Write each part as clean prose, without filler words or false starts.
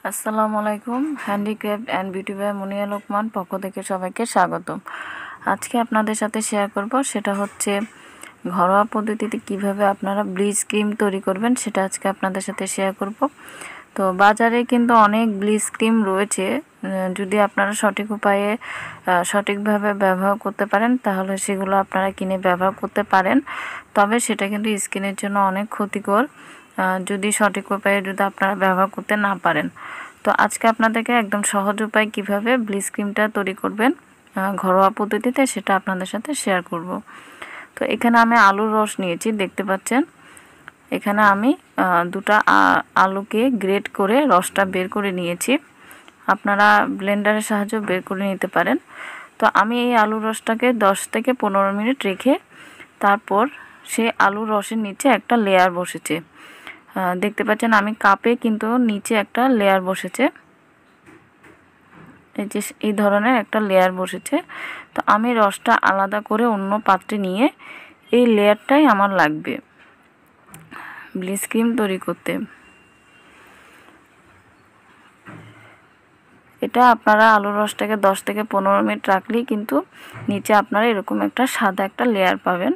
আসসালামু আলাইকুম। Handicraft and beauty by মুনিয়া লোকমান পক্ষ থেকে সবাইকে স্বাগতম। আজকে আপনাদের সাথে শেয়ার করব সেটা হচ্ছে ঘরোয়া পদ্ধতিতে কিভাবে আপনারা ব্লিচ ক্রিম তৈরি করবেন, সেটা আজকে আপনাদের সাথে শেয়ার করব। তো বাজারে কিন্তু অনেক ব্লিচ ক্রিম রয়েছে, যদি আপনারা সঠিক উপায়ে সঠিকভাবে ব্যবহার করতে পারেন তাহলে সেগুলো আপনারা কিনে ব্যবহার করতে পারেন। তবে সেটা কিন্তু স্কিনের জন্য অনেক ক্ষতিকর যদি সঠিক উপায়ে যদি আপনারা ব্যবহার করতে না পারেন। তো আজকে আপনাদেরকে একদম সহজ উপায় কিভাবে ব্লিচ ক্রিমটা তৈরি করবেন ঘরোয়া পদ্ধতিতে সেটা আপনাদের সাথে শেয়ার করব। তো এখানে আমি আলুর রস নিয়েছি, দেখতে পাচ্ছেন। এখানে আমি দুটা আলুকে গ্রেট করে রসটা বের করে নিয়েছি। আপনারা ব্লেন্ডারের সাহায্যে বের করে নিতে পারেন। তো আমি এই আলুর রসটাকে 10 থেকে 15 মিনিট রেখে তারপর সেই আলুর রসের নিচে একটা লেয়ার বসেছে, দেখতে পাচ্ছেন। আমি কাপে কিন্তু নিচে একটা লেয়ার বসেছে, এই যে এই ধরনের একটা লেয়ার বসেছে। তো আমি রসটা আলাদা করে অন্য পাত্রে নিয়ে এই লেয়ারটাই আমার লাগবে ব্লিচ ক্রিম তৈরি করতে। এটা আপনারা আলুর রসটাকে 10 থেকে 15 মিনিট রাখলেই কিন্তু নিচে আপনারা এরকম একটা সাদা একটা লেয়ার পাবেন।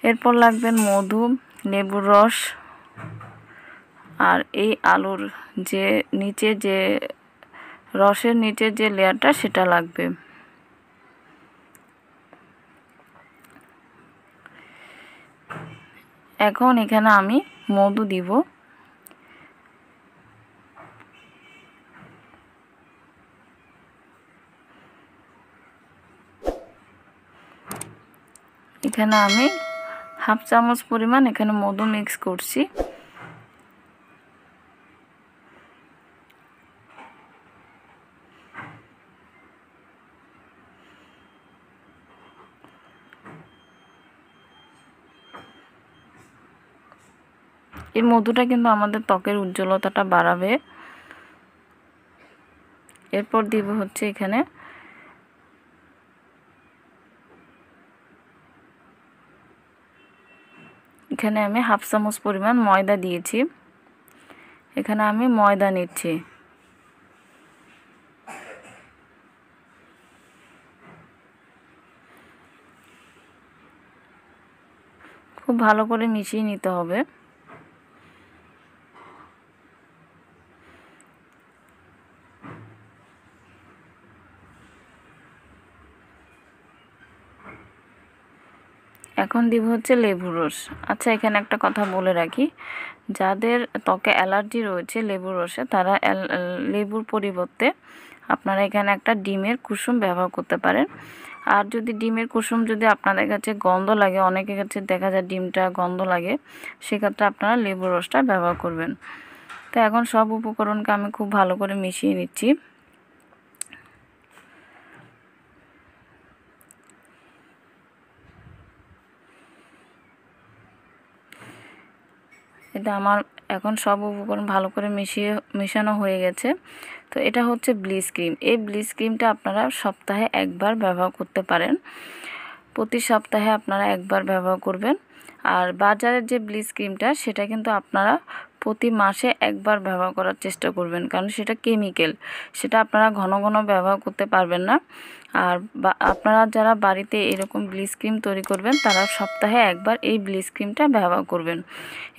এরপর লাগবেন মধু, লেবুর রস, আর এই আলুর যে নিচে যে রসের নিচে যে লেয়ারটা সেটা লাগবে। এখন এখানে আমি মধু দিব। এখানে আমি হাফ চামচ পরিমাণ এখানে মধু মিক্স করছি। এই মধুটা কিন্তু আমাদের ত্বকের উজ্জ্বলতাটা বাড়াবে। এরপর দিব হচ্ছে এখানে আমি হাফ চামচ পরিমাণ ময়দা দিয়েছি। এখানে আমি ময়দা নিচ্ছি। খুব ভালো করে মিশিয়ে নিতে হবে। এখন দিব হচ্ছে লেবুর রস। আচ্ছা, এখানে একটা কথা বলে রাখি, যাদের ত্বকে অ্যালার্জি রয়েছে লেবুর রসে, তারা লেবুর পরিবর্তে আপনারা এখানে একটা ডিমের কুসুম ব্যবহার করতে পারেন। আর যদি ডিমের কুসুম যদি আপনাদের কাছে গন্ধ লাগে, অনেকের কাছে দেখা যায় ডিমটা গন্ধ লাগে, সেক্ষেত্রে আপনারা লেবুর রসটা ব্যবহার করবেন। তো এখন সব উপকরণকে আমি খুব ভালো করে মিশিয়ে নিচ্ছি। এটা আমার এখন সব উপকরণ ভালো করে মেশানো হয়ে গেছে। তো এটা হচ্ছে ব্লিচ ক্রিম। এই ব্লিচ ক্রিমটা আপনারা সপ্তাহে একবার ব্যবহার করতে পারেন। প্রতি সপ্তাহে আপনারা একবার ব্যবহার করবেন। আর বাজারের যে ব্লিচ ক্রিমটা সেটা কিন্তু আপনারা প্রতি মাসে একবার ব্যবহার করার চেষ্টা করবেন, কারণ সেটা কেমিক্যাল, সেটা আপনারা ঘন ঘন ব্যবহার করতে পারবেন না। আর আপনারা যারা বাড়িতে এরকম ব্লিচ ক্রিম তৈরি করবেন তারা সপ্তাহে একবার এই ব্লিচ ক্রিমটা ব্যবহার করবেন।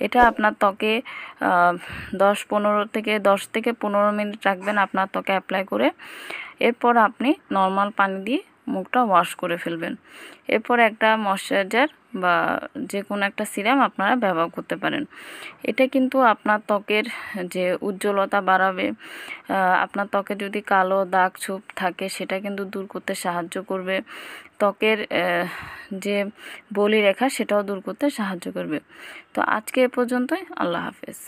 এটা আপনার ত্বকে 10 থেকে 15 মিনিট রাখবেন আপনার ত্বকে অ্যাপ্লাই করে। এরপর আপনি নর্মাল পানি দিয়ে মুখটা ওয়াশ করে ফেলবেন। এরপর একটা ময়শ্চারাইজার বা যে কোনো একটা সিরাম আপনারা ব্যবহার করতে পারেন। এটা কিন্তু আপনার ত্বকের যে উজ্জ্বলতা বাড়াবে, আপনার ত্বকে যদি কালো দাগ ছোপ থাকে সেটা কিন্তু দূর করতে সাহায্য করবে। ত্বকের যে বলিরেখা সেটাও দূর করতে সাহায্য করবে। তো আজকে এ পর্যন্তই। আল্লাহ হাফেজ।